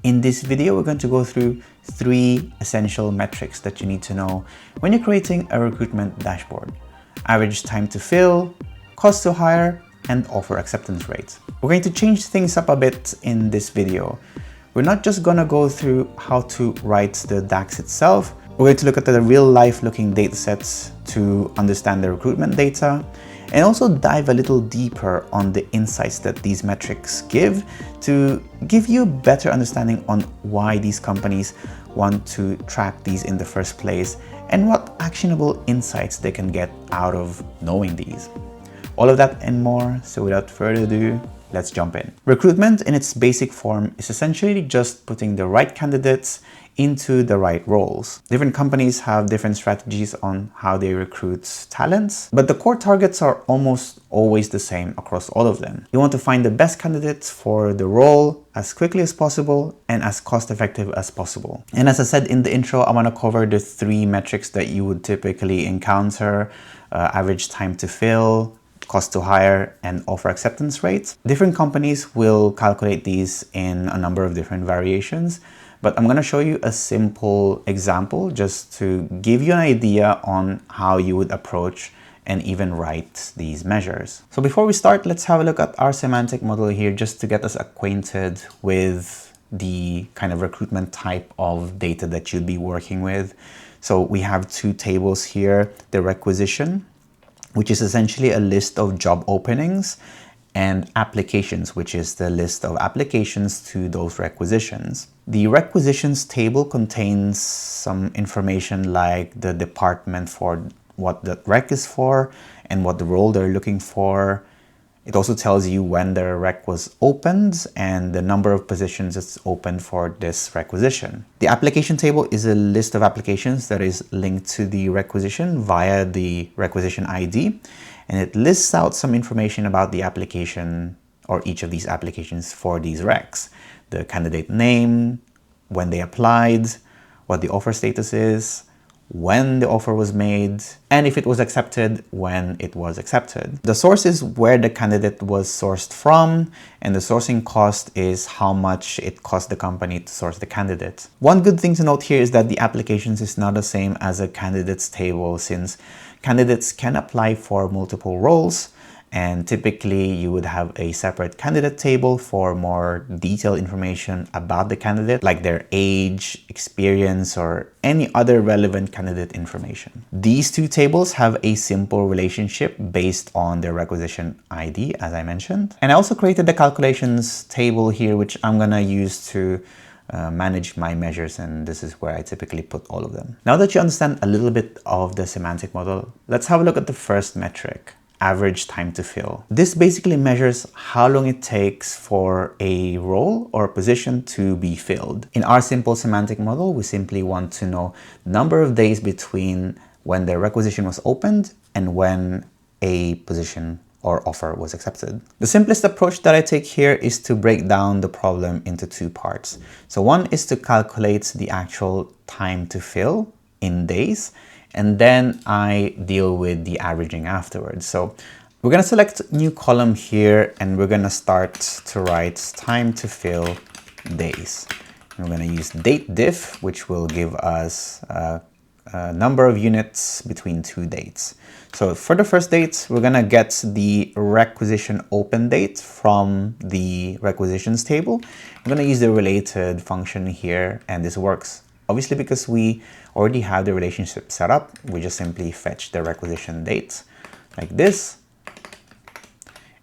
In this video, we're going to go through 3 essential metrics that you need to know when you're creating a recruitment dashboard: average time to fill, cost to hire, and offer acceptance rate. We're going to change things up a bit in this video. We're not just going to go through how to write the DAX itself. We're going to look at the real-life looking datasets to understand the recruitment data, and also dive a little deeper on the insights that these metrics give to give you a better understanding on why these companies want to track these in the first place and what actionable insights they can get out of knowing these. All of that and more, so without further ado, let's jump in. Recruitment in its basic form is essentially just putting the right candidates into the right roles. Different companies have different strategies on how they recruit talents, but the core targets are almost always the same across all of them. You want to find the best candidates for the role as quickly as possible and as cost effective as possible. And as I said in the intro, I want to cover the 3 metrics that you would typically encounter: average time to fill, cost to hire, and offer acceptance rates. Different companies will calculate these in a number of different variations, but I'm going to show you a simple example just to give you an idea on how you would approach and even write these measures. So before we start, let's have a look at our semantic model here just to get us acquainted with the kind of recruitment type of data that you'd be working with. So we have 2 tables here: the requisition, which is essentially a list of job openings, and applications, which is the list of applications to those requisitions. The requisitions table contains some information like the department for what the rec is for and what the role they're looking for. It also tells you when the rec was opened and the number of positions that's open for this requisition. The application table is a list of applications that is linked to the requisition via the requisition ID, and it lists out some information about the application or each of these applications for these recs: the candidate name, when they applied, what the offer status is, when the offer was made, and if it was accepted, when it was accepted. The source is where the candidate was sourced from, and the sourcing cost is how much it cost the company to source the candidate. One good thing to note here is that the applications is not the same as a candidates table, since candidates can apply for multiple roles, and typically you would have a separate candidate table for more detailed information about the candidate, like their age, experience, or any other relevant candidate information. These 2 tables have a simple relationship based on their requisition ID, as I mentioned. And I also created the calculations table here, which I'm gonna use to manage my measures, and this is where I typically put all of them. Now that you understand a little bit of the semantic model, let's have a look at the first metric: average time to fill. This basically measures how long it takes for a role or position to be filled. In our simple semantic model, we simply want to know the number of days between when the requisition was opened and when a position or offer was accepted. The simplest approach that I take here is to break down the problem into 2 parts. So one is to calculate the actual time to fill in days, and then I deal with the averaging afterwards. So we're going to select new column here, and we're going to start to write time to fill days. And we're going to use date diff, which will give us a number of units between 2 dates. So for the first date, we're going to get the requisition open date from the requisitions table. I'm going to use the related function here, and this works. Obviously, because we already have the relationship set up, we just simply fetch the requisition date like this.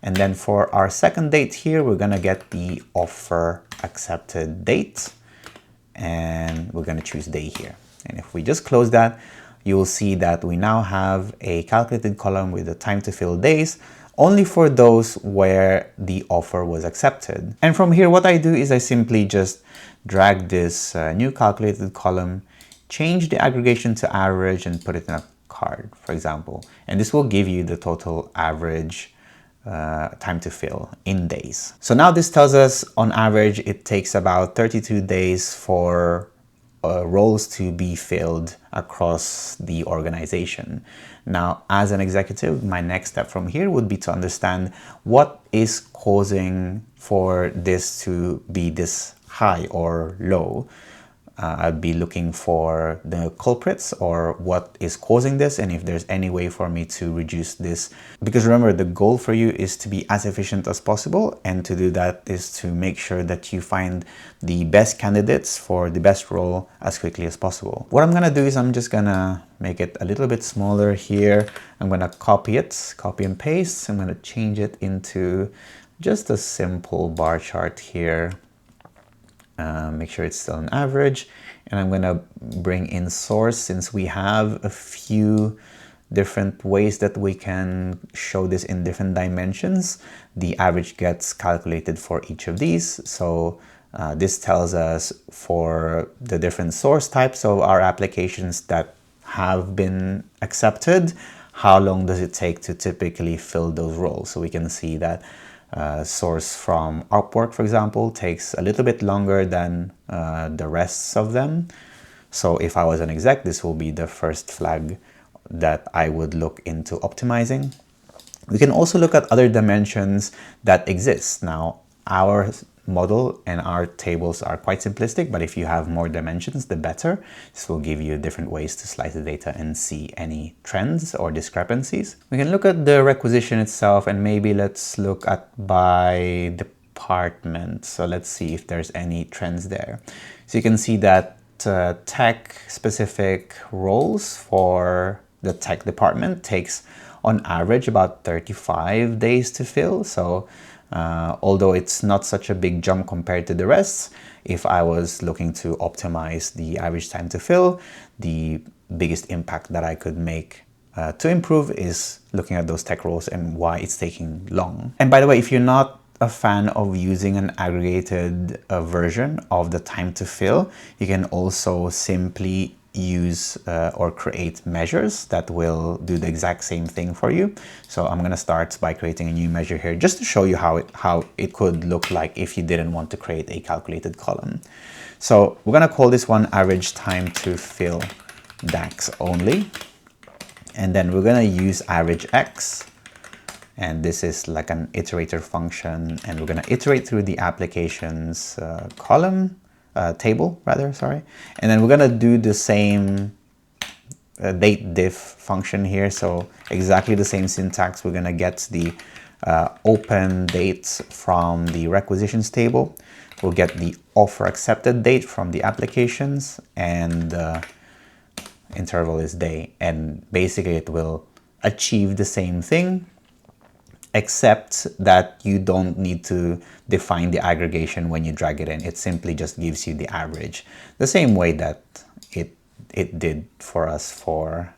And then for our second date here, we're going to get the offer accepted date, and we're going to choose day here. And if we just close that, you will see that we now have a calculated column with the time to fill days only for those where the offer was accepted. And from here, what I do is I simply just drag this new calculated column, change the aggregation to average, and put it in a card, for example. And this will give you the total average time to fill in days. So now this tells us on average it takes about 32 days for roles to be filled across the organization. Now, as an executive, my next step from here would be to understand what is causing for this to be this high or low. I'd be looking for the culprits or what is causing this, and if there's any way for me to reduce this. Because remember, the goal for you is to be as efficient as possible, and to do that is to make sure that you find the best candidates for the best role as quickly as possible. What I'm gonna do is I'm just gonna make it a little bit smaller here. I'm gonna copy it, copy and paste. I'm gonna change it into just a simple bar chart here. Make sure it's still an average, and I'm gonna bring in source, since we have a few different ways that we can show this in different dimensions. The average gets calculated for each of these. So this tells us for the different source types of our applications that have been accepted, how long does it take to typically fill those roles. So we can see that source from Upwork, for example, takes a little bit longer than the rest of them. So if I was an exec, this will be the first flag that I would look into optimizing. We can also look at other dimensions that exist. Now, our model and our tables are quite simplistic, but if you have more dimensions, the better. This will give you different ways to slice the data and see any trends or discrepancies. We can look at the requisition itself, and maybe let's look at by department. So let's see if there's any trends there. So you can see that tech specific roles for the tech department takes on average about 35 days to fill. So although it's not such a big jump compared to the rest, if I was looking to optimize the average time to fill, the biggest impact that I could make to improve is looking at those tech roles and why it's taking long. And by the way, if you're not a fan of using an aggregated version of the time to fill, you can also simply use or create measures that will do the exact same thing for you. So I'm going to start by creating a new measure here just to show you how it could look like if you didn't want to create a calculated column. So we're going to call this one average time to fill DAX only, and then we're going to use average X, and this is like an iterator function, and we're going to iterate through the applications table rather, sorry. And then we're gonna do the same date diff function here. So exactly the same syntax. We're gonna get the open dates from the requisitions table. We'll get the offer accepted date from the applications, and interval is day. And basically it will achieve the same thing, except that you don't need to define the aggregation when you drag it in. It simply just gives you the average, the same way that it did for us for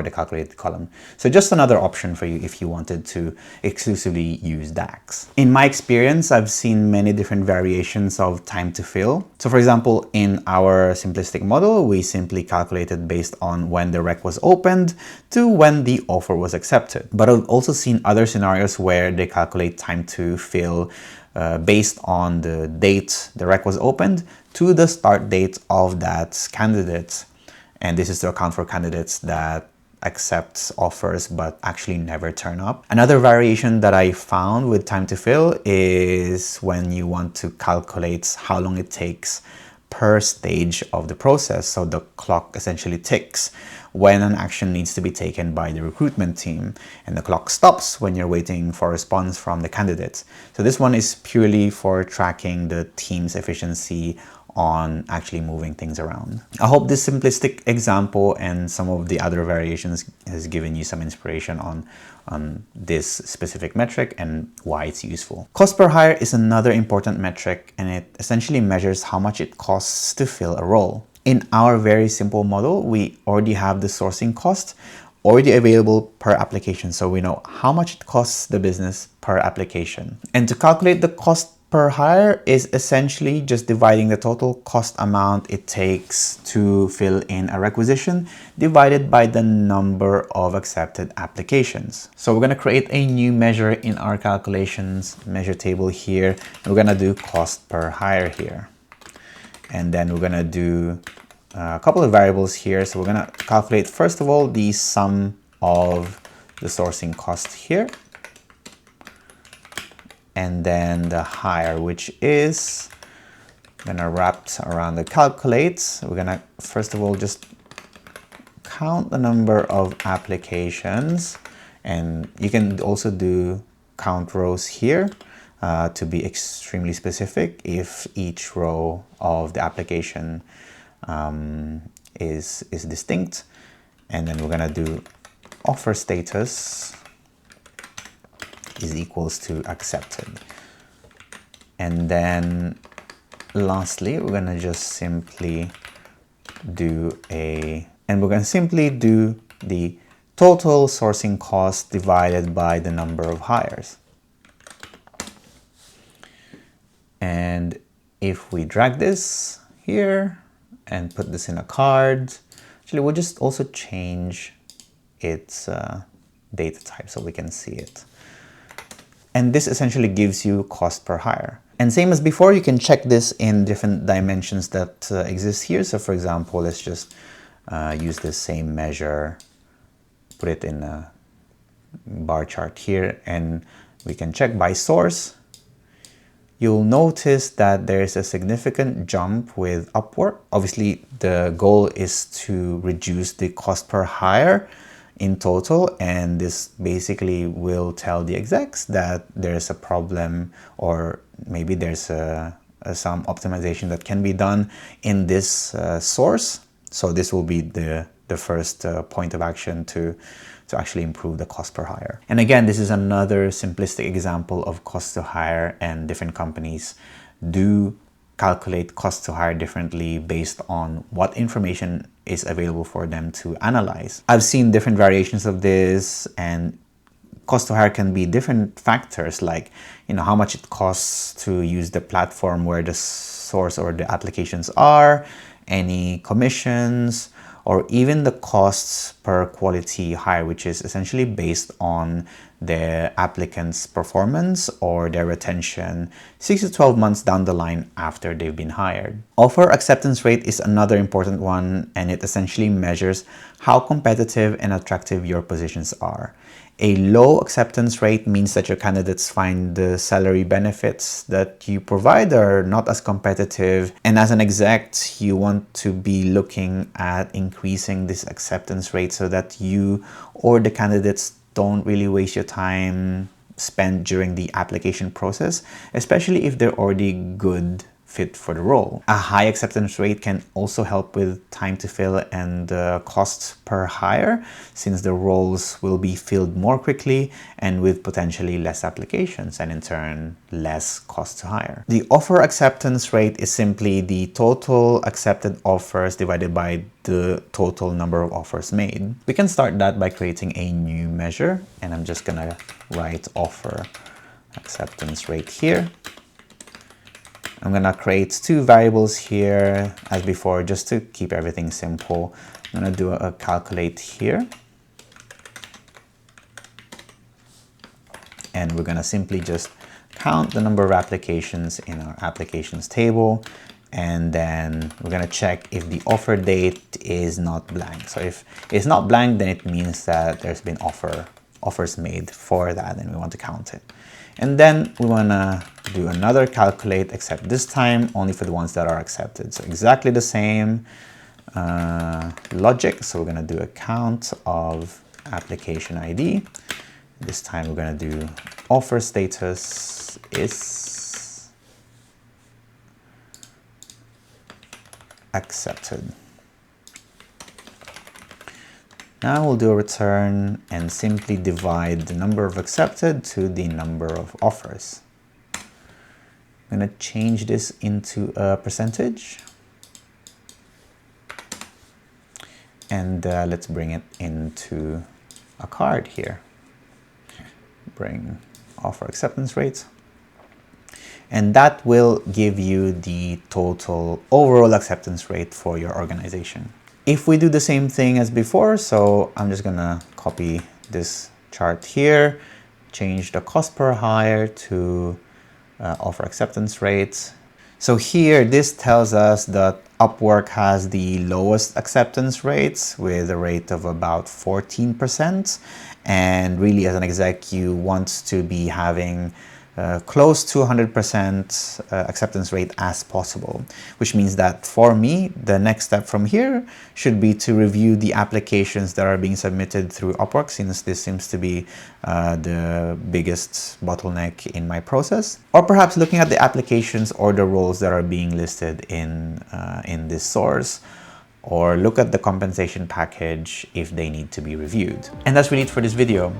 the calculated column. So just another option for you if you wanted to exclusively use DAX. In my experience, I've seen many different variations of time to fill. So for example, in our simplistic model, we simply calculated based on when the rec was opened to when the offer was accepted. But I've also seen other scenarios where they calculate time to fill based on the date the rec was opened to the start date of that candidate. And this is to account for candidates that accept offers but actually never turn up. Another variation that I found with time to fill is when you want to calculate how long it takes per stage of the process. So the clock essentially ticks when an action needs to be taken by the recruitment team, and the clock stops when you're waiting for a response from the candidates. So this one is purely for tracking the team's efficiency on actually moving things around. I hope this simplistic example and some of the other variations has given you some inspiration on this specific metric and why it's useful. Cost per hire is another important metric, and it essentially measures how much it costs to fill a role. In our very simple model, we already have the sourcing cost already available per application, so we know how much it costs the business per application. And to calculate the cost per hire is essentially just dividing the total cost amount it takes to fill in a requisition divided by the number of accepted applications. So we're going to create a new measure in our calculations measure table here. We're going to do cost per hire here. And then we're going to do a couple of variables here. So we're going to calculate, first of all, the sum of the sourcing cost here, and then the hire, which is gonna wrap around the calculate. We're gonna first of all just count the number of applications, and you can also do count rows here to be extremely specific if each row of the application is distinct. And then we're gonna do offer status is equals to accepted. And then lastly, we're gonna just simply do the total sourcing cost divided by the number of hires. And if we drag this here and put this in a card, actually we'll just also change its data type so we can see it. And this essentially gives you cost per hire. And same as before, you can check this in different dimensions that exist here. So for example, let's just use the same measure, put it in a bar chart here, and we can check by source. You'll notice that there's a significant jump with Upwork. Obviously, the goal is to reduce the cost per hire in total, and this basically will tell the execs that there's a problem, or maybe there's some optimization that can be done in this source. So this will be the first point of action to actually improve the cost per hire. And again, this is another simplistic example of cost to hire, and different companies do calculate cost to hire differently based on what information is available for them to analyze. I've seen different variations of this, and cost to hire can be different factors, like how much it costs to use the platform where the source or the applications are, any commissions, or even the costs per quality hire, which is essentially based on the applicant's performance or their retention 6 to 12 months down the line after they've been hired. Offer acceptance rate is another important one, and it essentially measures how competitive and attractive your positions are. A low acceptance rate means that your candidates find the salary benefits that you provide are not as competitive. And as an exec, you want to be looking at increasing this acceptance rate so that you or the candidates don't really waste your time spent during the application process, especially if they're already good fit for the role. A high acceptance rate can also help with time to fill and costs per hire, since the roles will be filled more quickly and with potentially less applications, and in turn less cost to hire. The offer acceptance rate is simply the total accepted offers divided by the total number of offers made. We can start that by creating a new measure, and I'm just gonna write offer acceptance rate here. I'm gonna create two variables here as before, just to keep everything simple. I'm gonna do a calculate here. And we're gonna simply just count the number of applications in our applications table. And then we're gonna check if the offer date is not blank. So if it's not blank, then it means that there's been offers made for that, and we want to count it. And then we want to do another calculate, except this time only for the ones that are accepted. So exactly the same logic. So we're going to do a count of application ID. This time we're going to do offer status is accepted. Now we'll do a return and simply divide the number of accepted to the number of offers. I'm going to change this into a percentage. And let's bring it into a card here. Bring offer acceptance rate. And that will give you the total overall acceptance rate for your organization. If we do the same thing as before, so I'm just gonna copy this chart here, change the cost per hire to offer acceptance rate. So here, this tells us that Upwork has the lowest acceptance rates with a rate of about 14%. And really, as an exec, you want to be having close to 100% acceptance rate as possible, which means that for me, the next step from here should be to review the applications that are being submitted through Upwork, since this seems to be the biggest bottleneck in my process, or perhaps looking at the applications or the roles that are being listed in this source, or look at the compensation package if they need to be reviewed. And that's really it for this video.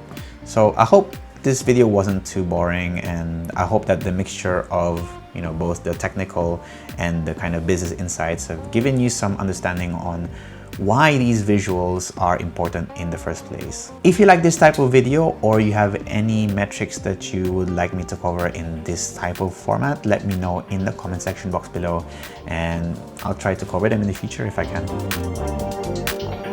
So I hope this video wasn't too boring, and I hope that the mixture of both the technical and the kind of business insights have given you some understanding on why these visuals are important in the first place. If you like this type of video, or you have any metrics that you would like me to cover in this type of format, let me know in the comment section box below, and I'll try to cover them in the future if I can.